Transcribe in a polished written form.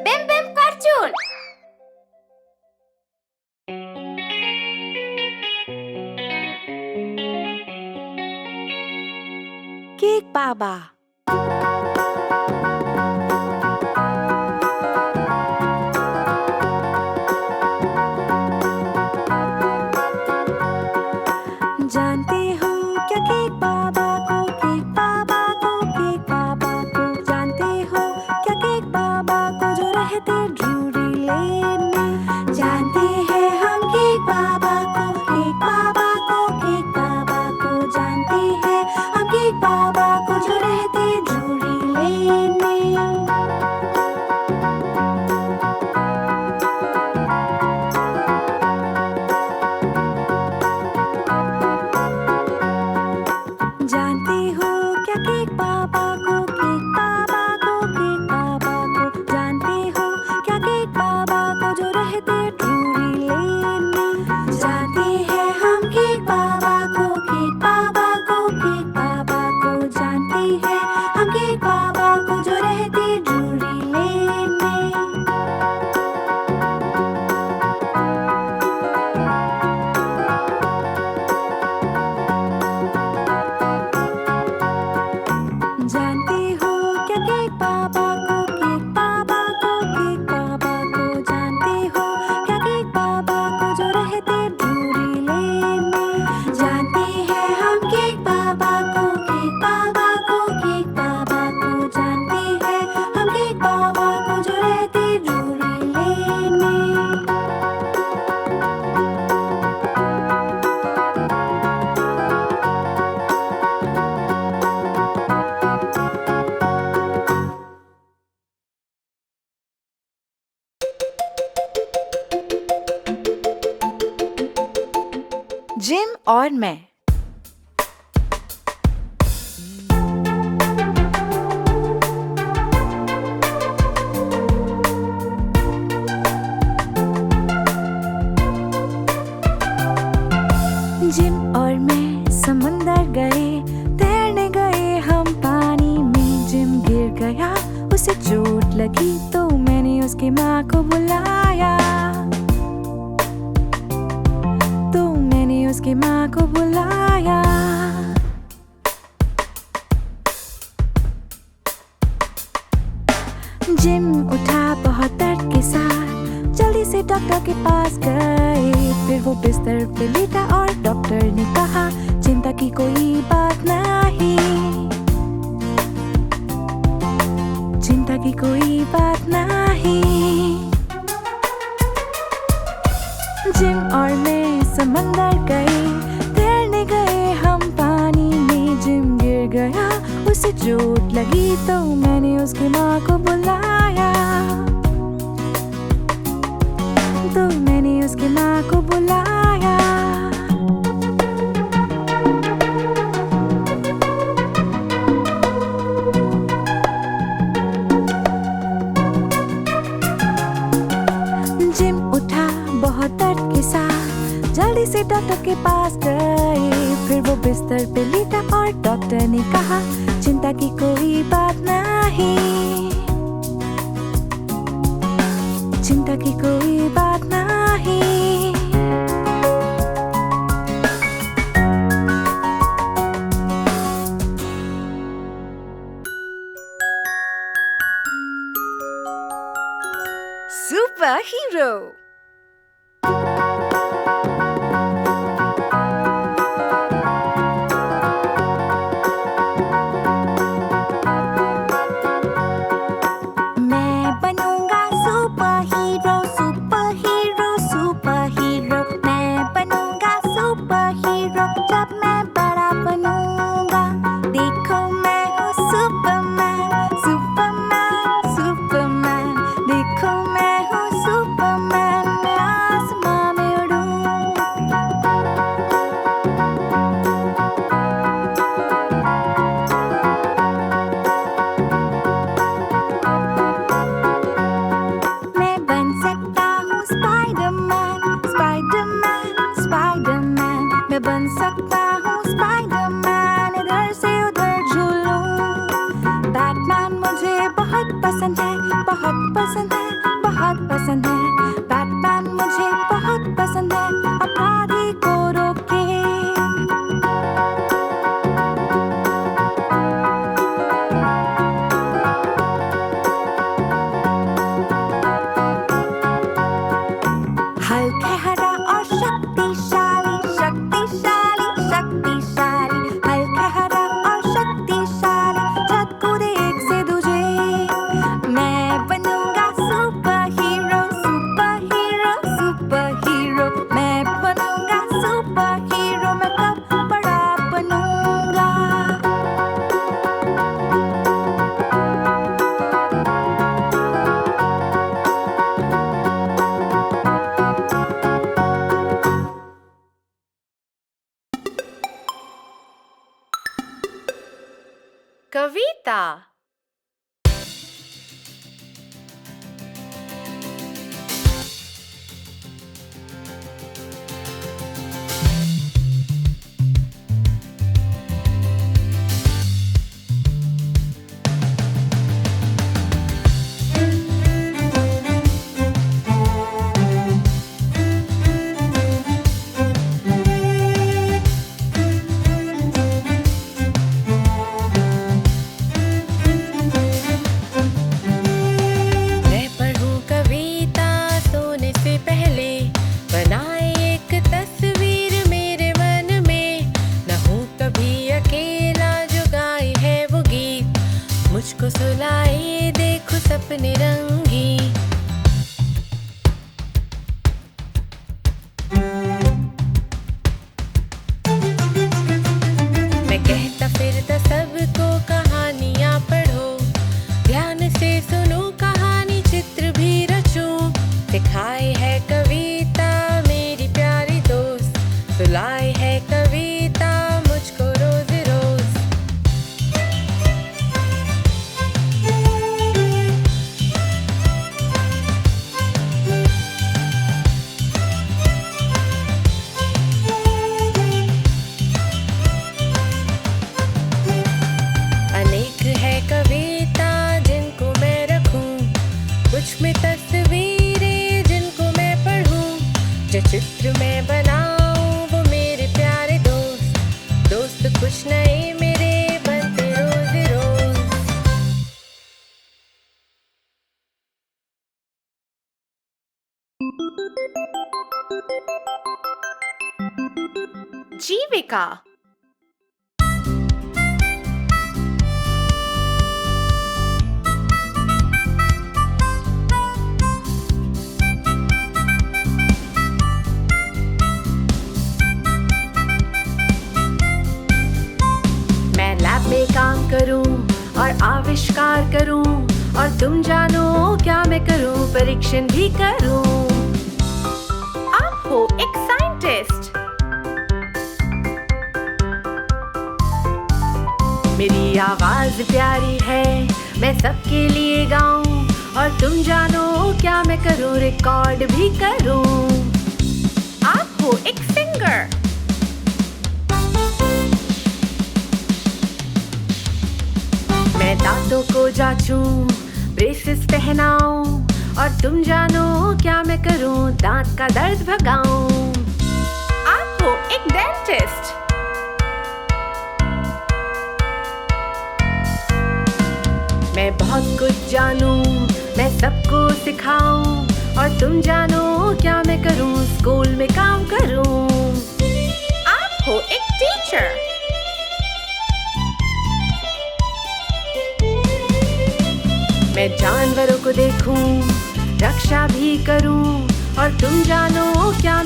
Bim Bim Cartoon. Cake Baba. जानते हो क्या केक बाबा को जानते हो क्या केक बाबा को जो रहते ड्रूरी लेन में। जानते हैं हम केक बाबा को जानते हैं हम केक बाबा को जो रहते ड्रूरी लेन में। जानते हो क्या केक बाबा को जानते हो क्या केक बाबा को जो रहते ड्रूरी लेन में। जानते हैं हम केक बाबा को जानते हैं हम केक बाबा को जो रहते ड्रूरी लेन में। जानते हो क्या केक बाबा को जानते हो क्या केक बाबा को जो रहते ड्रूरी लेन में। जानते हैं हम केक बाबा को जानते हैं हम केक बाबा को जो रहते ड्रूरी लेन में। जिम और मैं। जिम और मैं समंदर गए, तैरने गए हम पानी में। जिम गिर गया, उसे चोट लगी तो मैंने उसकी माँ को बुलाया। उसकी माँ को बुलाया। जिम उठा बहुत दर्द के साथ, जल्दी से डॉक्टर के पास गए। फिर वो बिस्तर पे लेटा और डॉक्टर ने कहा चिंता की कोई बात नहीं, चिंता की कोई बात नहीं। जिम और मैं समंदर गए, तैरने गए हम पानी में। जिम गिर गया, उसे चोट लगी तो मैंने उसकी माँ को बुलाया। जिम उठा बहुत दर्द के साथ, जल्दी से डॉक्टर के पास गए। फिर वो बिस्तर पे लेटा और डॉक्टर ने कहा चिंता की कोई बात नहीं, चिंता की कोई बात नहीं। Super hero. देखो मैं हूँ सुपरमैन। मुझको सुलाए देखो सपने रंगी। मैं कहता फिरता सबको कहानियाँ पढ़ो, ध्यान से सुनो कहानी चित्र भी रचो। सिखाए है कविता मेरी प्यारी दोस्त, सुलाए है कविता मुझको रोज रोज। अनेक है कविता जिनको मैं रखूं, कुछ में तस्वीरें जिनको मैं पढ़ूं। जो चित्र मैं बनाऊं वो मेरे प्यारे दोस्त, दोस्त कुछ नए मेरे बनते रोज रोज। जीविका। मैं लैब में काम करूं और आविष्कार करूं, और तुम जानो क्या मैं करूं, परीक्षण भी करूं। आप हो एक साइंटिस्ट। मेरी आवाज प्यारी है, मैं सबके लिए गाऊं, और तुम जानो क्या मैं करूं, रिकॉर्ड भी करूं। आप हो एक सिंगर। मैं दांतों को जांचूं, ब्रेसेस पहनाऊं, और तुम जानो क्या मैं करूं, दांत का दर्द भगाऊं। आप हो एक डेंटिस्ट। मैं बहुत कुछ जानूं, मैं सबको सिखाऊं, और तुम जानो क्या मैं करूं, स्कूल में काम करूं। आप हो एक टीचर। मैं जानवरों को देखूं, रक्षा भी करूं, और तुम जानो क्या